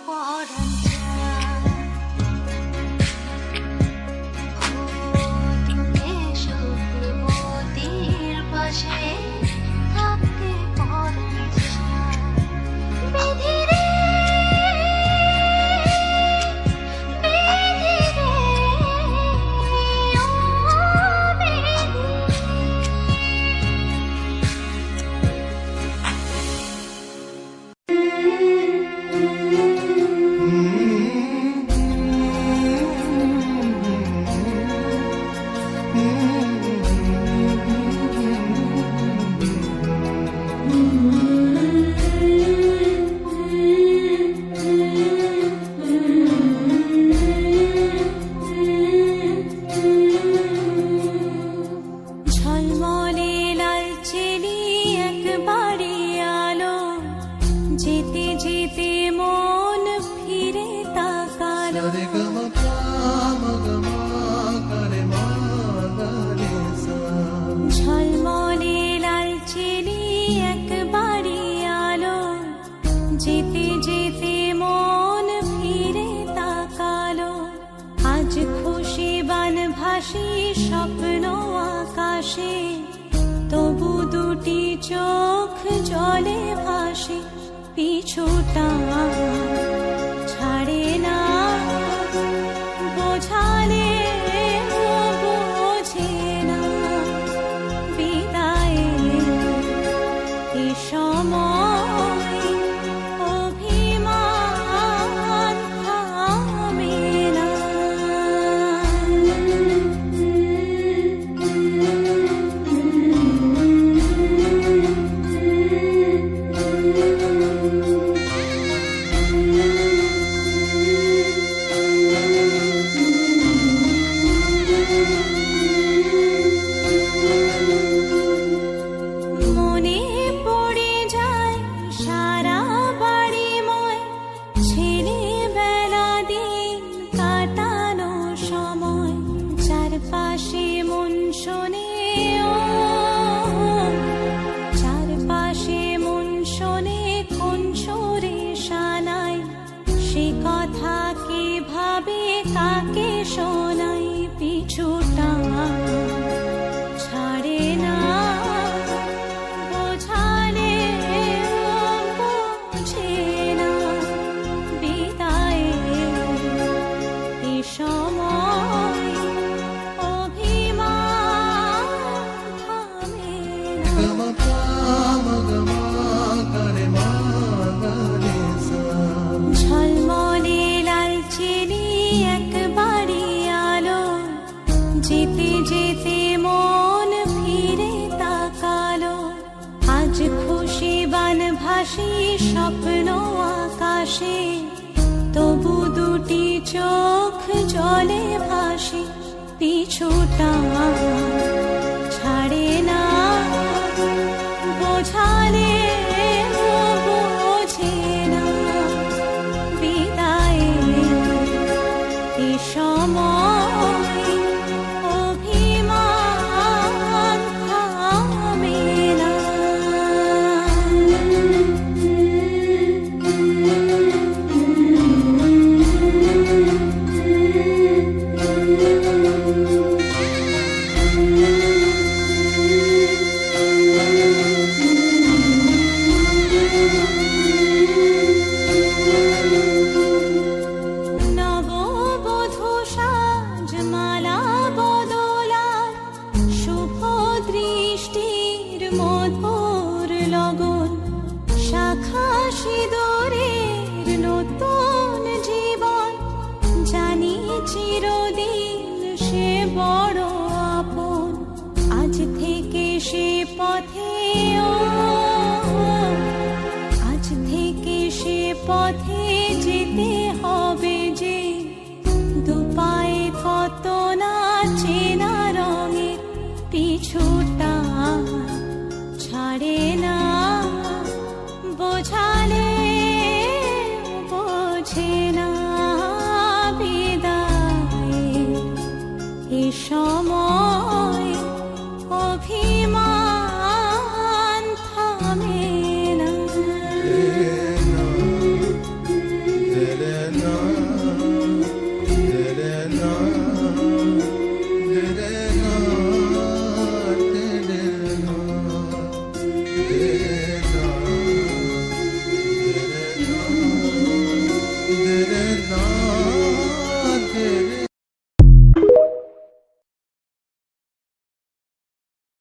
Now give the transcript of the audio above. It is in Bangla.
পরাণ চায়। দূরে শুক্লবতীর পাশে থাকতে পরাণ চায়। বিধি রে, বিধি রে, ও বিধি। ঝলমলে লালচেলি একবারে আলো, যেতে যেতে মন ফিরে তাকালো। ঝলমলে লালচেলি একবারে আলো, যেতে যেতে মন ফিরে তাকালো। আজ খুশি বানভাসি স্বপ্ন আকাশে, তবু দুটি চোখ জলে ভাসে। পিছুটা ছাড়ে না, বোঝালে বোঝে না। বিদায়ের এ সময় অভিমান থামে না। মনে পড়ে যায় সারা বাড়িময় ছেলেবেলা দিন কাটানো সময়। চারপাশে মন শোনে ও, চারপাশে মন শোনে কোন সুরে শানাই। সে কথা কে ভাবে কাকে শোনাই। পিছুটা ছাড়ে না, বোঝালে বোঝে না। বিদায়ের এ সময় অভিমান থামে না। ঝলমলে লালচেলি একবারে আলো, যেতে যেতে মন ফিরে তাকালো। আজ খুশি বানভাসি স্বপ্ন আকাশে, তবু দুটি চোখ জলে ভাসে। পিছুটা